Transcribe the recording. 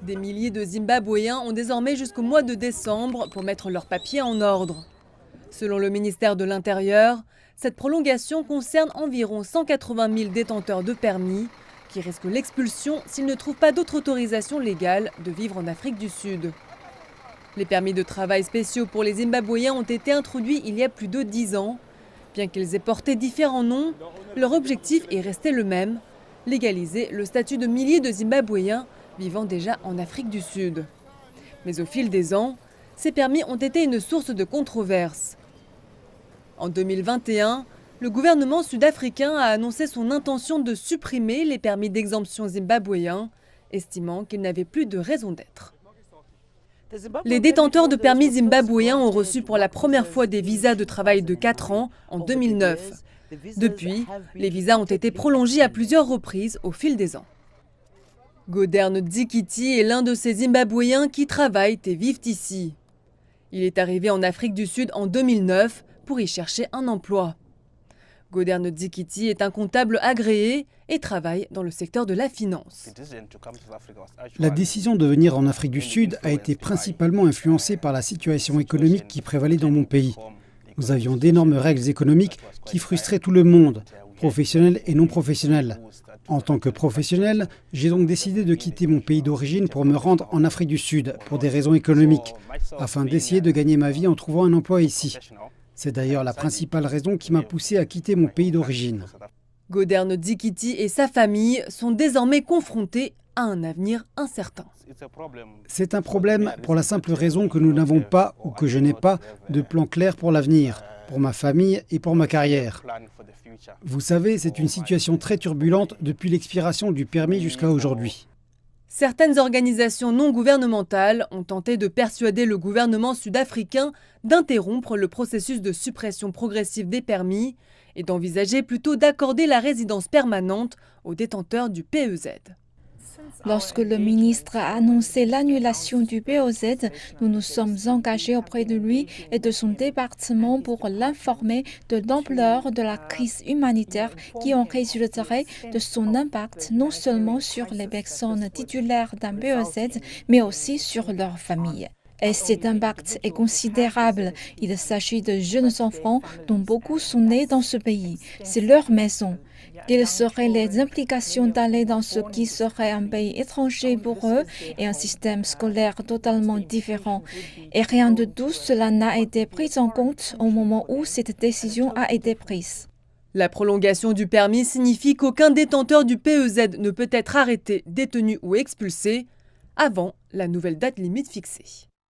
Des milliers de Zimbabwéens ont désormais jusqu'au mois de décembre pour mettre leurs papiers en ordre. Selon le ministère de l'Intérieur, cette prolongation concerne environ 180 000 détenteurs de permis qui risquent l'expulsion s'ils ne trouvent pas d'autre autorisation légale de vivre en Afrique du Sud. Les permis de travail spéciaux pour les Zimbabwéens ont été introduits il y a plus de 10 ans. Bien qu'ils aient porté différents noms, leur objectif est resté le même, légaliser le statut de milliers de Zimbabwéens vivant déjà en Afrique du Sud. Mais au fil des ans, ces permis ont été une source de controverses. En 2021, le gouvernement sud-africain a annoncé son intention de supprimer les permis d'exemption zimbabwéens, estimant qu'ils n'avaient plus de raison d'être. Les détenteurs de permis zimbabwéens ont reçu pour la première fois des visas de travail de 4 ans en 2009. Depuis, les visas ont été prolongés à plusieurs reprises au fil des ans. Goderne Dzikiti est l'un de ces Zimbabwéens qui travaillent et vivent ici. Il est arrivé en Afrique du Sud en 2009 pour y chercher un emploi. Goderne Dzikiti est un comptable agréé et travaille dans le secteur de la finance. La décision de venir en Afrique du Sud a été principalement influencée par la situation économique qui prévalait dans mon pays. Nous avions d'énormes règles économiques qui frustraient tout le monde, professionnels et non professionnels. En tant que professionnel, j'ai donc décidé de quitter mon pays d'origine pour me rendre en Afrique du Sud pour des raisons économiques, afin d'essayer de gagner ma vie en trouvant un emploi ici. C'est d'ailleurs la principale raison qui m'a poussé à quitter mon pays d'origine. Goderne Dzikiti et sa famille sont désormais confrontés à un avenir incertain. C'est un problème pour la simple raison que nous n'avons pas, ou que je n'ai pas, de plan clair pour l'avenir, pour ma famille et pour ma carrière. Vous savez, c'est une situation très turbulente depuis l'expiration du permis jusqu'à aujourd'hui. Certaines organisations non gouvernementales ont tenté de persuader le gouvernement sud-africain d'interrompre le processus de suppression progressive des permis et d'envisager plutôt d'accorder la résidence permanente aux détenteurs du PEZ. Lorsque le ministre a annoncé l'annulation du PEZ, nous nous sommes engagés auprès de lui et de son département pour l'informer de l'ampleur de la crise humanitaire qui en résulterait de son impact non seulement sur les personnes titulaires d'un PEZ, mais aussi sur leurs familles. Et cet impact est considérable. Il s'agit de jeunes enfants dont beaucoup sont nés dans ce pays. C'est leur maison. Quelles seraient les implications d'aller dans ce qui serait un pays étranger pour eux et un système scolaire totalement différent? Et rien de tout cela n'a été pris en compte au moment où cette décision a été prise. La prolongation du permis signifie qu'aucun détenteur du PEZ ne peut être arrêté, détenu ou expulsé avant la nouvelle date limite fixée.